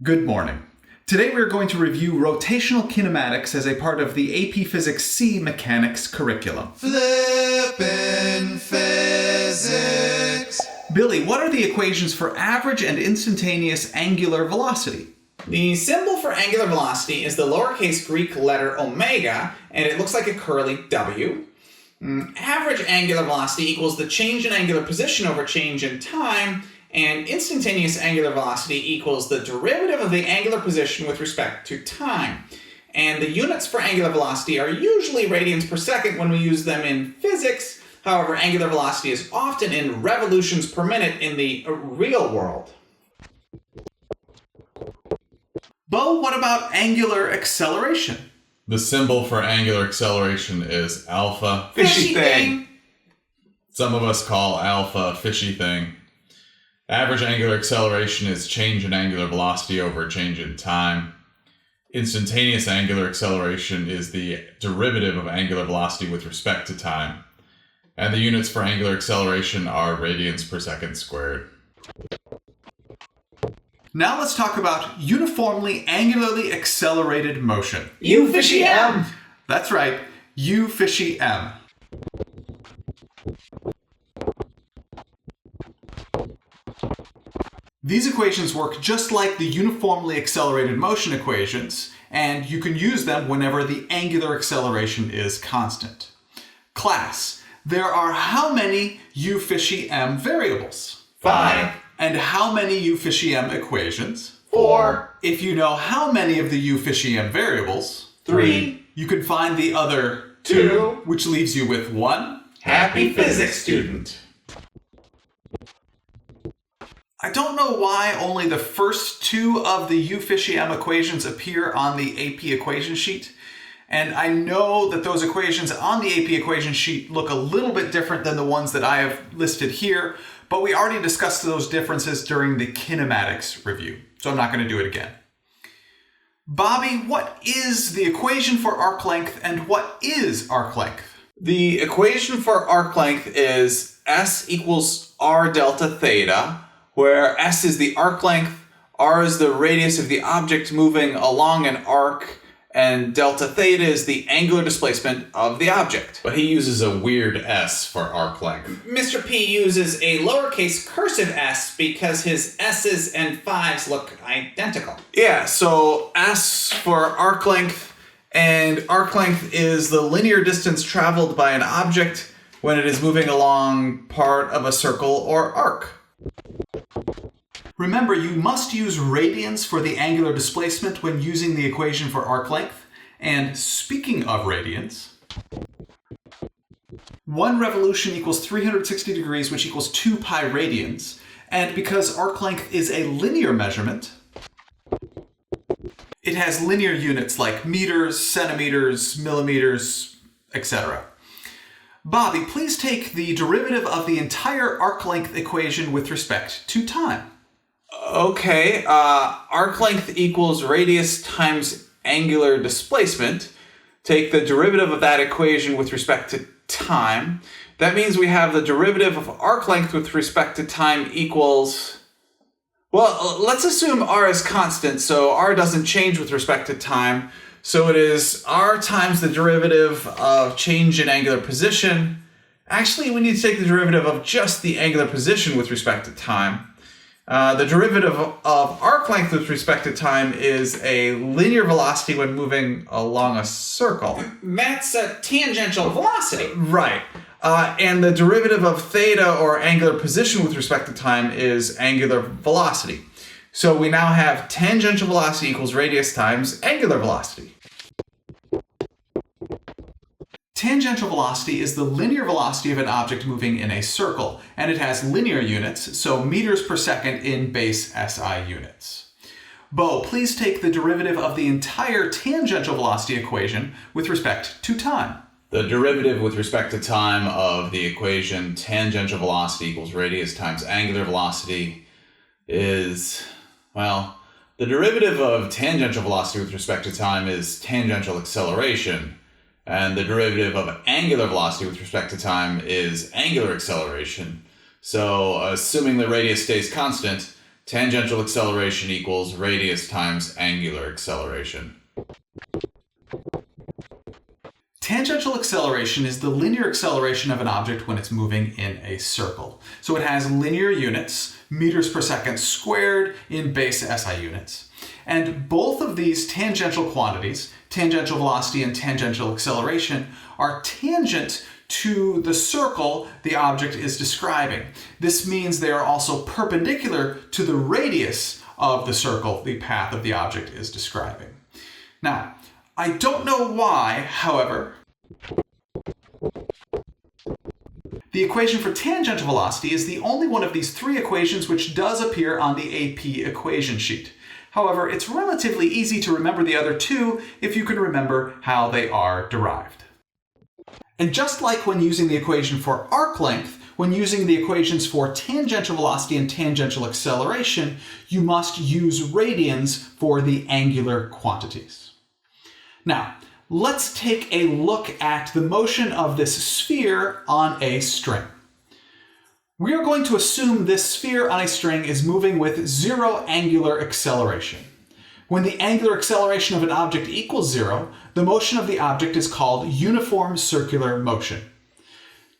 Good morning. Today we're going to review rotational kinematics as a part of the AP Physics C mechanics curriculum. Flippin' physics. Billy, what are the equations for average and instantaneous angular velocity? The symbol for angular velocity is the lowercase Greek letter omega, and it looks like a curly W. Average angular velocity equals the change in angular position over change in time, and instantaneous angular velocity equals the derivative of the angular position with respect to time. And the units for angular velocity are usually radians per second when we use them in physics. However, angular velocity is often in revolutions per minute in the real world. Bo, what about angular acceleration? The symbol for angular acceleration is alpha. Fishy thing! Some of us call alpha fishy thing. Average angular acceleration is change in angular velocity over change in time. Instantaneous angular acceleration is the derivative of angular velocity with respect to time. And the units for angular acceleration are radians per second squared. Now let's talk about uniformly angularly accelerated motion. You fishy M! That's right, U fishy M. These equations work just like the uniformly accelerated motion equations, and you can use them whenever the angular acceleration is constant. Class, there are how many U fishy M variables? 5. And how many U fishy M equations? 4. If you know how many of the U fishy M variables, 3. you can find the other 2. which leaves you with 1. Happy physics student! I don't know why only the first 2 of the U fishy M equations appear on the AP equation sheet. And I know that those equations on the AP equation sheet look a little bit different than the ones that I have listed here, but we already discussed those differences during the kinematics review, so I'm not going to do it again. Bobby, what is the equation for arc length and what is arc length? The equation for arc length is S equals R delta theta, where S is the arc length, R is the radius of the object moving along an arc, and delta theta is the angular displacement of the object. But he uses a weird S for arc length. Mr. P uses a lowercase cursive s because his s's and 5's look identical. Yeah, so S for arc length, and arc length is the linear distance traveled by an object when it is moving along part of a circle or arc. Remember, you must use radians for the angular displacement when using the equation for arc length. And speaking of radians, 1 revolution equals 360 degrees, which equals 2 pi radians. And because arc length is a linear measurement, it has linear units like meters, centimeters, millimeters, etc. Bobby, please take the derivative of the entire arc length equation with respect to time. Okay, arc length equals radius times angular displacement. Take the derivative of that equation with respect to time. That means we have the derivative of arc length with respect to time equals... Well, let's assume r is constant, so r doesn't change with respect to time. So it is r times the derivative of change in angular position. Actually, we need to take the derivative of just the angular position with respect to time. The derivative of arc length with respect to time is a linear velocity when moving along a circle. That's a tangential velocity. Right. And the derivative of theta, or angular position with respect to time, is angular velocity. So we now have tangential velocity equals radius times angular velocity. Tangential velocity is the linear velocity of an object moving in a circle, and it has linear units, so meters per second in base SI units. Bo, please take the derivative of the entire tangential velocity equation with respect to time. The derivative with respect to time of the equation tangential velocity equals radius times angular velocity is, well, the derivative of tangential velocity with respect to time is tangential acceleration. And the derivative of angular velocity with respect to time is angular acceleration. So assuming the radius stays constant, Tangential acceleration equals radius times angular acceleration. Tangential acceleration is the linear acceleration of an object when it's moving in a circle. So it has linear units, meters per second squared in base SI units. And both of these tangential quantities, tangential velocity and tangential acceleration, are tangent to the circle the object is describing. This means they are also perpendicular to the radius of the circle the path of the object is describing. Now, I don't know why, however, the equation for tangential velocity is the only one of these three equations which does appear on the AP equation sheet. However, it's relatively easy to remember the other two if you can remember how they are derived. And just like when using the equation for arc length, when using the equations for tangential velocity and tangential acceleration, you must use radians for the angular quantities. Now, let's take a look at the motion of this sphere on a string. We are going to assume this sphere on a string is moving with zero angular acceleration. When the angular acceleration of an object equals zero, the motion of the object is called uniform circular motion.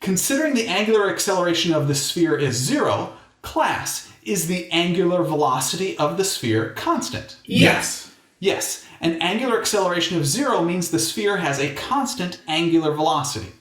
Considering the angular acceleration of the sphere is zero, class, is the angular velocity of the sphere constant? Yes. Yes, an angular acceleration of zero means the sphere has a constant angular velocity.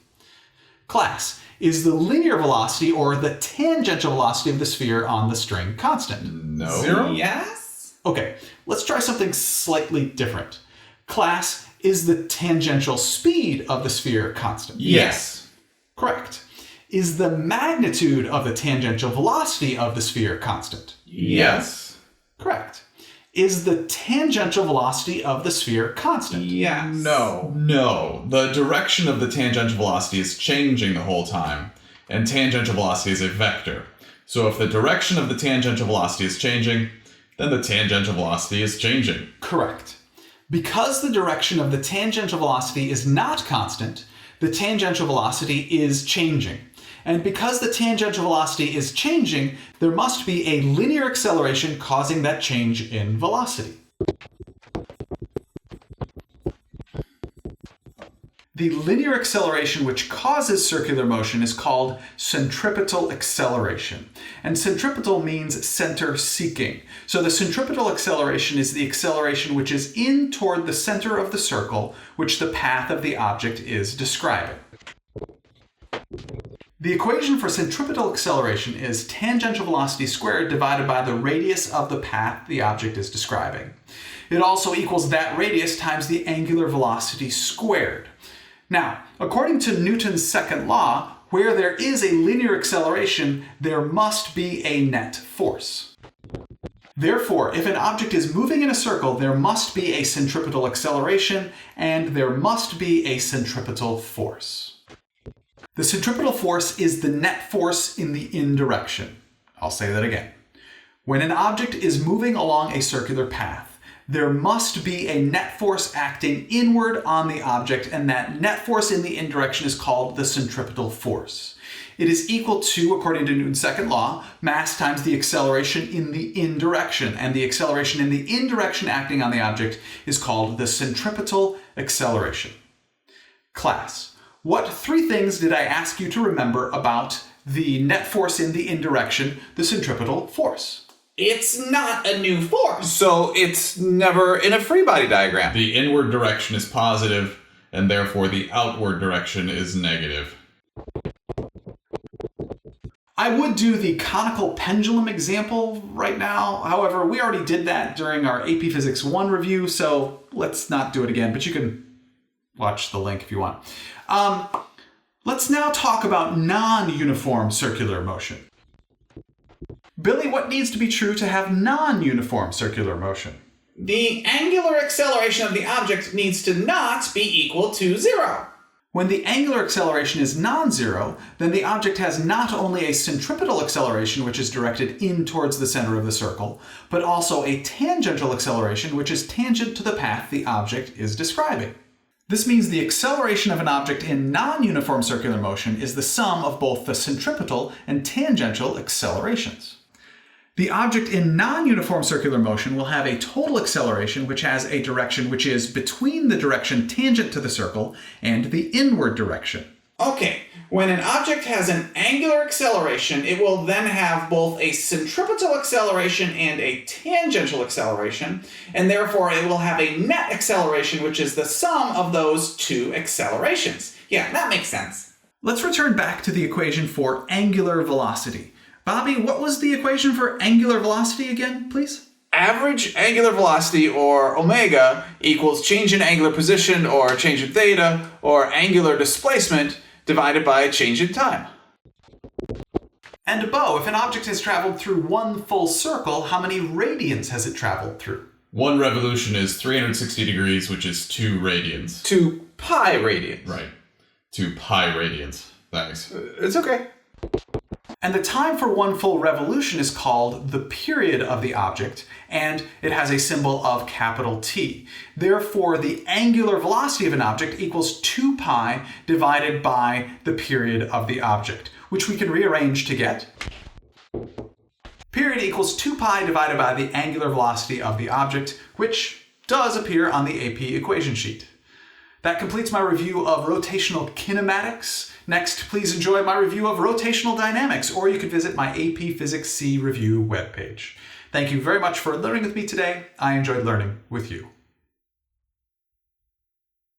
Class, is the linear velocity or the tangential velocity of the sphere on the string constant? No. Zero? Yes? Okay, let's try something slightly different. Class, is the tangential speed of the sphere constant? Yes. Correct. Is the magnitude of the tangential velocity of the sphere constant? Yes. Correct. Is the tangential velocity of the sphere constant? Yes. No. No. The direction of the tangential velocity is changing the whole time, and tangential velocity is a vector. So if the direction of the tangential velocity is changing, then the tangential velocity is changing. Correct. Because the direction of the tangential velocity is not constant, the tangential velocity is changing. And because the tangential velocity is changing, there must be a linear acceleration causing that change in velocity. The linear acceleration which causes circular motion is called centripetal acceleration. And centripetal means center seeking. So the centripetal acceleration is the acceleration which is in toward the center of the circle, which the path of the object is describing. The equation for centripetal acceleration is tangential velocity squared divided by the radius of the path the object is describing. It also equals that radius times the angular velocity squared. Now, according to Newton's second law, where there is a linear acceleration, there must be a net force. Therefore, if an object is moving in a circle, there must be a centripetal acceleration and there must be a centripetal force. The centripetal force is the net force in the in direction. I'll say that again. When an object is moving along a circular path, there must be a net force acting inward on the object, and that net force in the in direction is called the centripetal force. It is equal to, according to Newton's second law, mass times the acceleration in the in direction, and the acceleration in the in direction acting on the object is called the centripetal acceleration. Class, what three things did I ask you to remember about the net force in the in direction, the centripetal force? It's not a new force. So it's never in a free body diagram. The inward direction is positive, and therefore the outward direction is negative. I would do the conical pendulum example right now. However, we already did that during our AP Physics 1 review, so let's not do it again, but you can watch the link if you want. Let's now talk about non-uniform circular motion. Billy, what needs to be true to have non-uniform circular motion? The angular acceleration of the object needs to not be equal to zero. When the angular acceleration is non-zero, then the object has not only a centripetal acceleration, which is directed in towards the center of the circle, but also a tangential acceleration, which is tangent to the path the object is describing. This means the acceleration of an object in non-uniform circular motion is the sum of both the centripetal and tangential accelerations. The object in non-uniform circular motion will have a total acceleration which has a direction which is between the direction tangent to the circle and the inward direction. Okay, when an object has an angular acceleration, it will then have both a centripetal acceleration and a tangential acceleration, and therefore it will have a net acceleration, which is the sum of those two accelerations. Yeah, that makes sense. Let's return back to the equation for angular velocity. Bobby, what was the equation for angular velocity again, please? Average angular velocity, or omega, equals change in angular position, or change in theta, or angular displacement, divided by change in time. And Bo, if an object has traveled through one full circle, how many radians has it traveled through? One revolution is 360 degrees, which is 2 radians. 2 pi radians. Right. 2 pi radians. Thanks. It's okay. And the time for one full revolution is called the period of the object, and it has a symbol of capital T. Therefore, the angular velocity of an object equals 2 pi divided by the period of the object, which we can rearrange to get period equals 2 pi divided by the angular velocity of the object, which does appear on the AP equation sheet. That completes my review of rotational kinematics. Next, please enjoy my review of rotational dynamics, or you could visit my AP Physics C review webpage. Thank you very much for learning with me today. I enjoyed learning with you.